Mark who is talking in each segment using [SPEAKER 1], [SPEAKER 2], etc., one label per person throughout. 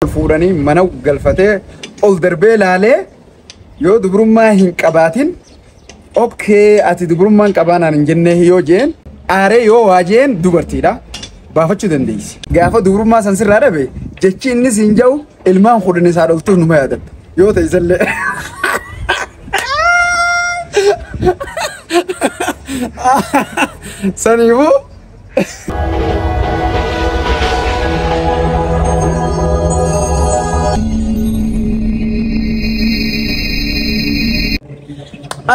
[SPEAKER 1] الفوراني منو قلفته أول دربي لالي يو دبرم ما هين كباتين أوكي أتي دبرم ما كبانا نجنة يو جين أري يو واجين دبرتي لا بافتشو دنديس قافة دبرم ما سنسر رابي جتشي الناس ينجو الماء خودني سارلتو نما يدب يو تيزل سنيبو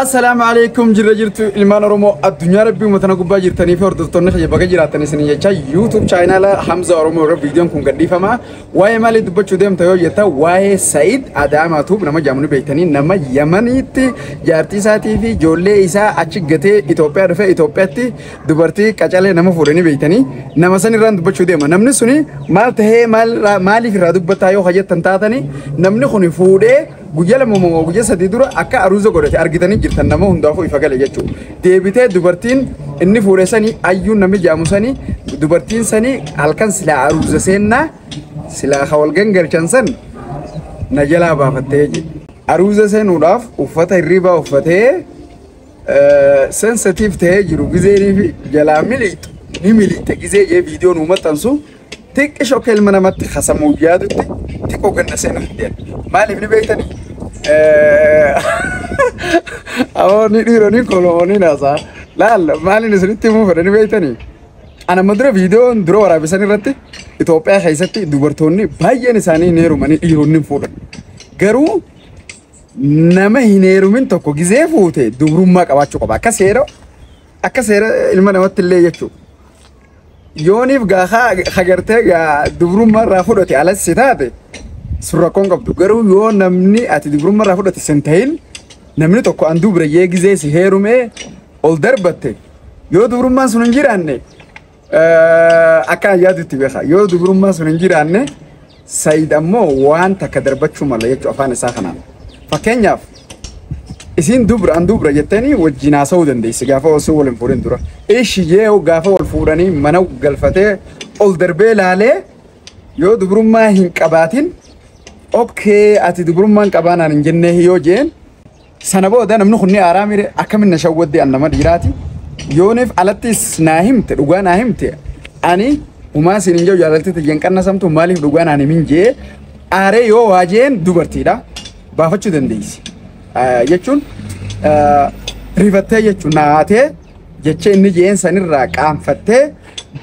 [SPEAKER 1] السلام عليكم جرجرتو إلمان رومو الدنيا ربي متناقب باجرتني في أرض الطنخ يبقى جراتني سنية شيء يوتيوب شانل حمزة رومو رب فيديو كون قدي فما واي مالي دبتشو ديم تيو يتا واي سعيد أدام أتوب نما جاموني بيتني نما يمنيت جارتي ساتي في جولة إسا أشجعتي إثيوبيا رفع إثيوبيا تي دبرتي كجالة نما فورني بيتني نما سني ران دبتشو ديم نمني سني مال تهي مالي في رادوب بتاعه خجت تنتاتني نمني خوني فودة guyyaa momo guyyaa sadii dura akka aruuza godhate argitanii jirtan nama hundaafuu ifa gale jechuudha. Deebitee dubartiin inni fuudhesanii ayyuun namni jaamusanii dubartiin sanii halkan silaa aruuza seennaa silaa hawalgan galchan san na jalaa baafattee jedhe. Aruuza seenuudhaaf uffata hirribaa uffatee sensitive ta'ee jiru gizeenii fi jalaa miliixu ni miliixte gizee jee viidiyoon uummatansu xiqqi shokkee ilma namatti hasamuu yaadutti xiqqoo ganna seenuu hin deemu. Maaliif ni beektanii? Awoonni dhiironni kolomoni naasaa laalla maaliin isinitti himuu fedhani beektanii? Ana madura viidiyoon dura waraabisan irratti Itoophiyaa keessatti dubartoonni baay'een isaanii hin heerumanii dhiironni hin fuudhan. Garuu nama hin heerumin tokko gizee fuute dubrummaa qabaachuu qaba. Akka seera ilma namatti illee jechuudha. Yooniif gaafa hagartee dubrummaa irraa fudhate alas si taate surra kon qabdu garuu yoo namni ati dubrummaa irraa fudhate sen ta'in namni tokko an dubra yeegizee si heerumee ol darbatte yoo dubrummaan sun hin jiraanne akka yaadutti beeka yoo dubrummaan sun hin jiraanne Said ammoo waan takka darbachuu mala jechuu afaan isaa kanaan fakkeenyaaf isin dubra an dubra jettanii wajjin haasa'uu dandeessi gaafa osoo wal hin fuudhin dura ishi yoo gaafa wal fuudhanii mana galfatee ol darbee laalee yoo dubrummaa hin qabaatin أوكي أتي دبرمان كبانا نجنة هيو جين سنبو ده نمنو خني آرامي أكمل نشوّد دي أنما ديراتي يونيف علتيس ناهمت رجوع ناهمت أني وما سنجو جالتي تجين كنا سمتو مالي رجوع ناني من جي أري يو واجين دبرتي دا بافتشو دنديس يجون ريفتة يجون ناتي يجين نجين سنير راكام فتة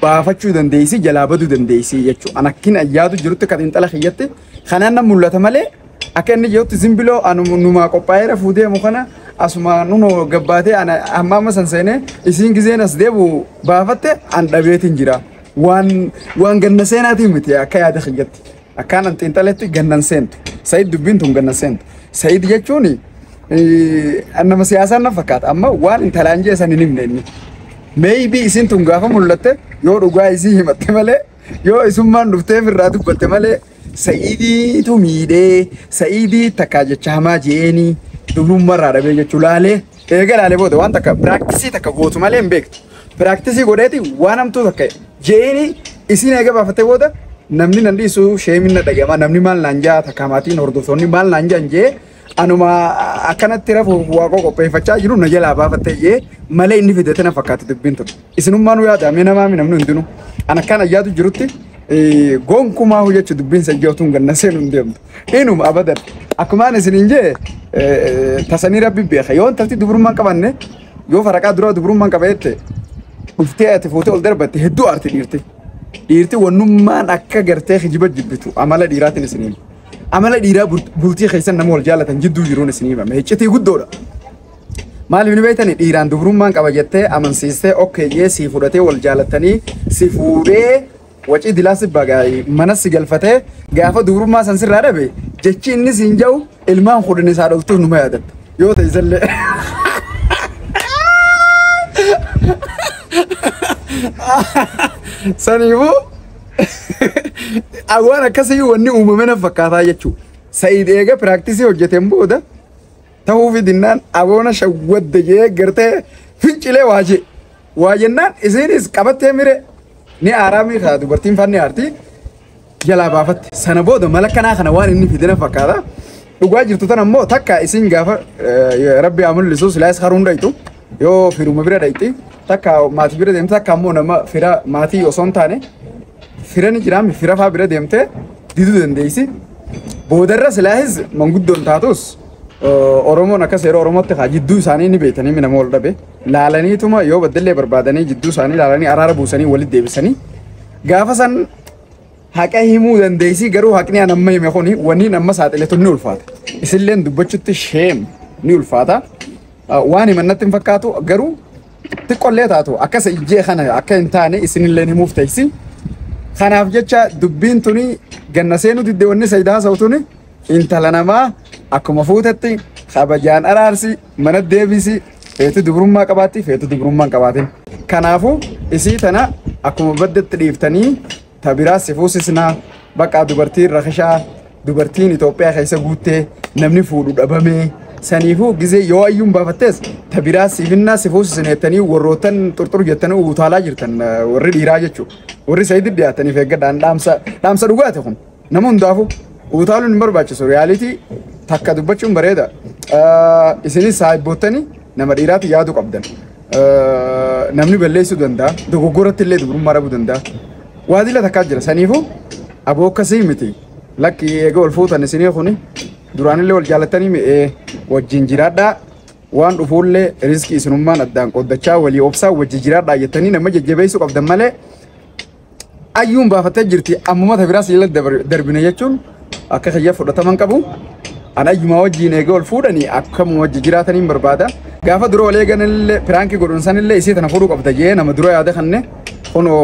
[SPEAKER 1] بافتشو دنديسي جلابدو دنديسي يجون أنا كين أيادو جرت كاتين تلا خيّتي خنانا مولات مالي أكن جوت زنبلو أنا نما كوبايرة فودي مخنا أسمع نونو جباتي أنا أمام سنسينه إسين كزين أسدبو بافتة عن دبيتين جرا وان جنسينا تيمتي أكيد خيّتي أكان أنت إنتلتي جنسينت سعيد دبينتهم جنسينت سعيد يجوني أنا مسياسة نفكات أما وان إنتلانجي سنيني maybe إسين تونغافا مولته يو رجع إسيه متملة يو إسمان نفتة في الرادو بتملة سعيدي توميده سعيدي تكاجة شهما جيني دبلوم مرة ربيع جلالة إيجال على بود وان تكا براكتسي تكا قوت مالين بيكت براكتسي قدرتي وانم تو تكا جيني إسين إيجا بفتة بودا نمني نندي سو شيء من ندعي نمني مال لانجا تكاماتي نوردوثوني مال لانجا نجى أنا ما أكنت ترى فوقو كوبي فتشا يرو نجى لابا فتة يه مالي إني في دتنا فكات دبينتو إسنوم مانو يا دامينا ما من ندنو أنا كان أجادو جروتي قوم كوما هو يجوا دبين سجّوتون قلنا سينون ديم إنهم أبدا أكمان سنينجة تصني ربي بيخ يوم تفتي دبرمان كمان يو فرقة درا دبرمان كبيرته وفتي أتفوتي أول دربة تهدو أرتي إيرتي ونمان أكا جرتي خجبت جبتو عمله ديرات السنين عمله ديرا بولتي خيسان نمول جالة جدو يرون السنين ما هي شيء يقول دورا مالي من بيتني إيران دبرمان كبيرته أمن سيسته أوكي يسي فورته والجالة تاني سيفوره وجه دلاسي باقي مناس جلفته جافا دورو ما سنسر رابي جتشي إني سينجاو الماء خودني سارلتو نما يدب يو تيزل سنيبو أوانا كسي وني أممنا فكاتا يجو سعيد إيجا براكتسي وجتين بودا تهو في دينان أوانا شوّد دجيه غرته فينچلي واجنان إسين إس كبت تيميري ni arami kha dubartiin fanni arti jalaa baafatte sana booda mala kanaa kana waan inni fidina fakkaata dhugaa jirtu tan ammoo takka isin gaafa rabbi haa mul'isu silaas haruun dhaytu yoo firuma bira dhayti takka maatii bira deemte takka ammoo nama fira maatii osoo hin taane fira ni jiraam fira faa bira deemte diduu dandeessi boodarra silaas manguddoon taatus Oromoon akkas yeroo Oromootti haa jidduu isaanii ni beekanii nama wal dhabe laalaniituma yoo baddallee barbaadanii jidduu isaanii laalanii araara buusanii walitti deebisanii gaafa san haqa himuu dandeessi garuu haqni amma hime kuni wanni amma saaxiletu ni ulfaata isilleen dubbachutti sheem ni ulfaata waan himannatti hin fakkaatu garuu xiqqollee taatu akkas ijjee kana akka hin taane isinillee himuuf teessi kanaaf jecha dubbiin tuni ganna seenuu didde wanni saydaa sawtuni intala namaa akkuma fuutetti kabajaan araarsi mana deebisi feetu dubrummaa qabaatti feetu dubrummaa hin qabaatin kanaafu isii tana akkuma baddetti dhiiftanii tabiraas si fuusisnaa bakka dubartiin rakishaa dubartiin Itoophiyaa keessa guuttee namni fuudhu dhabamee saniifuu gizee yoo ayyuun baafattees tabiraas siifinnaa si fuusisneettanii warrootan xurxur jettanii utaalaa jirtan warri dhiiraa jechuudha warri sayidii dhiyaataniif eeggadhaan dhaamsa dhugaate kun nama hundaafu utaaluun hin barbaachisu reyaalitii takka dubbachuun bareeda isinis saayibboottanii nama dhiiraati yaadu qabdan namni balleessuu danda'a dogoggoratti illee dubrummaa dhabuu danda'a waadila takkaa jira saniifu aboo akkasii miti lakki eega ol fuutan isinii kuni duraanillee wal jaalatanii mi'ee wajjin jiraadhaa waan dhufuullee riskii isinummaan addaan qoddachaa walii obsaa wajji jiraadhaa jettanii nama jajjabeessuu qabdan malee ayyuun baafattee jirti ammuma tabiraas ila darbine jechuun akka kiyya fudhataman qabu ana ayyuma wajjiin eega ol fuudhanii akkama wajji jiraataniin barbaada gaafa dura wal eeganillee piraankii godhun sanillee isii tana fuudhuu qabda jee nama dura yaada kanne kuno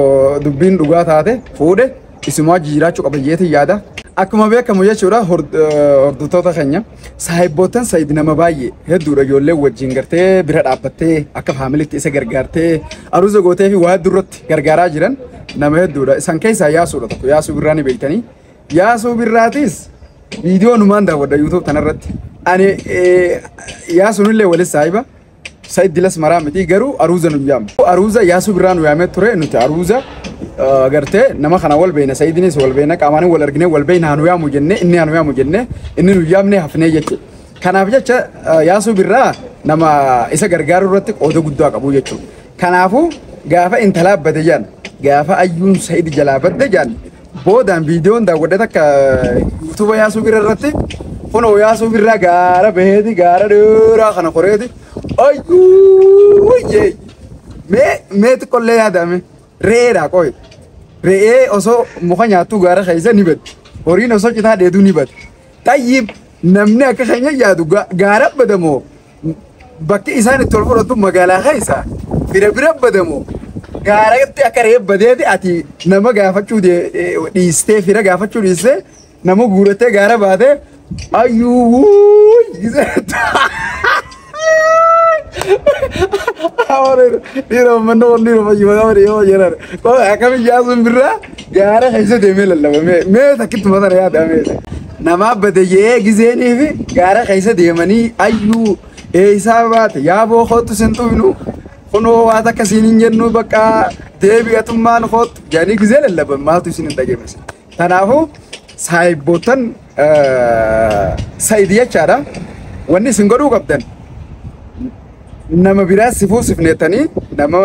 [SPEAKER 1] dubbiin dhugaa taate fuudhe isuma wajji jiraachuu qaba jeetiin yaada akkuma beekamu jechuudha hordoftoota keenya saahibbootan sayid nama baay'ee hedduudha ijoollee wajjin gartee bira dhaabbattee akka faamiliitti isa gargaartee aruuza gootee fi waa duratti gargaaraa jiran nama hedduudha isan keessaa yaasuudha tokko yaasuu birraa ni beektanii yaasuu birraatis viidiyoo numaan daawwadha yuutuub tanarratti ani yaasuunillee walis saahiba sayid dilas maraa miti garuu aruuza nu yaama aruuza yaasuu birraa nu yaamee ture nuti aruuza gartee nama kana wal beena sayidinis wal beena qaamaanii wal argine wal beena hanu yaamu jenne inni nu yaamne hafnee jechuudha kanaaf jecha yaasuu birraa nama isa gargaaruu irratti qooda guddaa qabu jechuudha kanaafu gaafa intalaa badde jaan gaafa ayyuun sayid jalaa badde jaan boodaan viidiyoon daawwadhe takka yuutuuba yaasuu birraa irratti kunoo yaasuu birraa gaara baheeti gaara dheeraa kana qoreeti ayyuu yee mee xiqqollee yaadame re'eedha qoy re'ee osoo muka nyaattuu gaara keessa ni baddi horiin osoo citaa dheeduu ni baddi tayyib namni akka keenya yaadu gaara badamoo bakki isaan itti ol fudhatu magaalaa keessa bira badamoo gaaratti akka re'ee badeeti ati nama gaafachuu dhiistee fira gaafachuu dhiistee nama guurattee gaara baatee ayyuu Diro mana orang diro macam mana dia macam mana? Kami jauh birra, gara kaisa demel Allah. Me takut mana ya dame. Nama bedaya gizeni fi gara kaisa demani ayu. Sahabat ya bo khot sentuh inu. Kono ada kasinin jennu baka debi atumman khot. Jadi gizel Allah bermatu sini tak jemas. Tanahu sahibotan Saidiya cara. Wani singgaru kapten. nama biraa sifneetanii nama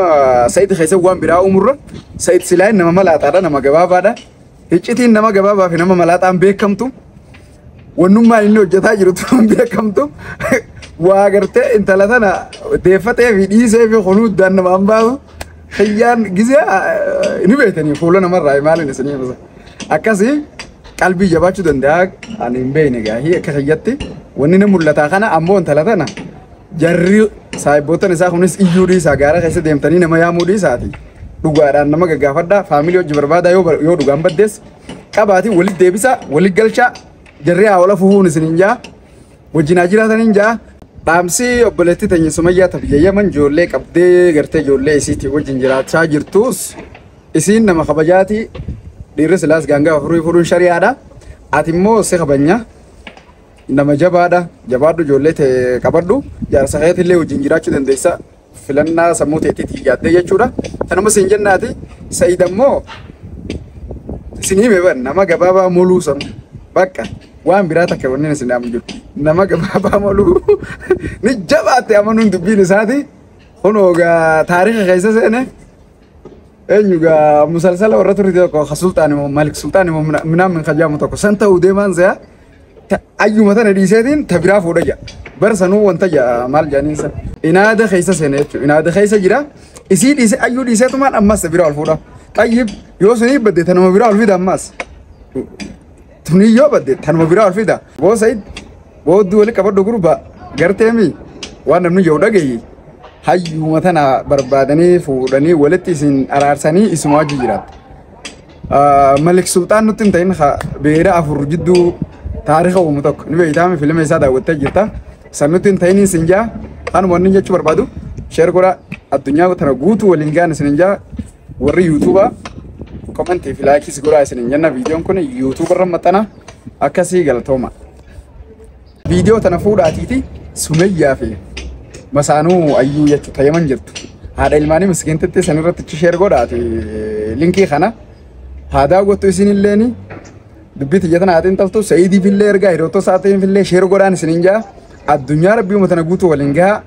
[SPEAKER 1] sayid keessa waan biraa umurra sayid silaan nama malaaxaadha nama gabaabaadha iccitiin nama gabaabaa fi nama malaaxaan beekamtu wannummaan inni hojjetaa jirutu beekamtu waa gartee intala tana deeffatee fi dhiisee fi kunuuddaan nama hambaasu hiyyaan gizee ni beektanii fuula namarraa maalin isinii masa akkasii qalbii jabaachuu danda'a ani hin beekne gaahii akka hiyyatti wanni na mul'ataa kana ammoo intala tana jarri saayibbootan isaa kunis iyyuu dhiisaa gaara keessa deemtanii nama yaamuu dhiisaati dhugaadhaan nama gaggaafadhaa faamilii hojii barbaadaa yoo dhugaan baddees qabaatii walit deebisa walit galchaa jarri haa wala fufuun isiniin jaa wajjinaa jiraataniin jaa dhaamsi obboleettii teenya Sumayyaa Tabiyyeeyyaman ijoollee qabdee gartee ijoollee isiitti wajjin jiraachaa jirtus isiin nama kabajaati dhiirri silaas gaangaa furuun shari'aadha ati immoo si kabanya nama jabaadhu ijoollee ta'e qabadhu jaarsa keetillee wajjin jiraachuu dandeessa filannaa sammuu teetiitii yaaddee jechuudha tanuma siin jennaati Sayid ammoo isinii beeban nama gabaabaa moluu san bakka waan biraa takka wanneen isin dhaamu jiru nama gabaabaa moluu ni jabaate amanuun dubbiin isaati hunoogaa taariikha keessa seene eenyugaa musalsala warra turre tokko sultaan immoo malik sultaan immoo minaan min khajaamu tokko san ta'uu deemaan se'a ayyuma tana dhiiseetiin ta biraa fuudha jira barsanuu wanta jira maal jedhaniinsa inaada keessa seene jechuudha inaada keessa jira isii dhiise ayyuu dhiiseetumaan ammas biraa ol fuudha tayyib yoo sunii badde tanuma biraa ol fida ammas tunii yoo badde tanuma biraa ol fida boo sayid boodduu wali qabadhu gurba garteemi waan namni yoo dhagaye hayyuma tana barbaadanii fuudhanii walitti isin araarsanii isuma wajji jiraatu malik sultaan nutti hin ta'in beera afur jidduu taariikha uumu tokko ni beeytaame filma isaa daawwattee jirta san nutti hin ta'in isin jaa kanuma inni jechuu barbaadu sheer godha addunyaa tana guutuu waliin gaan isin jaa warri yuutuuba komentii fi laayikis godhaa isin jenna viidiyoon kun yuutuuba irra maxxana akkasii galatooma viidiyoo tana fuudhaatiiti Sumayyaa fi masaanuu ayyuu jechuudha tayyaman jirtu haadha ilmaanii miskiintitti san irratti sheer godhaati linkii kana haa daawwattu isin illeeni dubbii tiyyatana haatiin taltu Sa'iidii fillee ergaa hiriyoottoo isaatiin fillee sheer godhaan isin jaa addunyaa rabbii uummatana guutuu waliin gahaa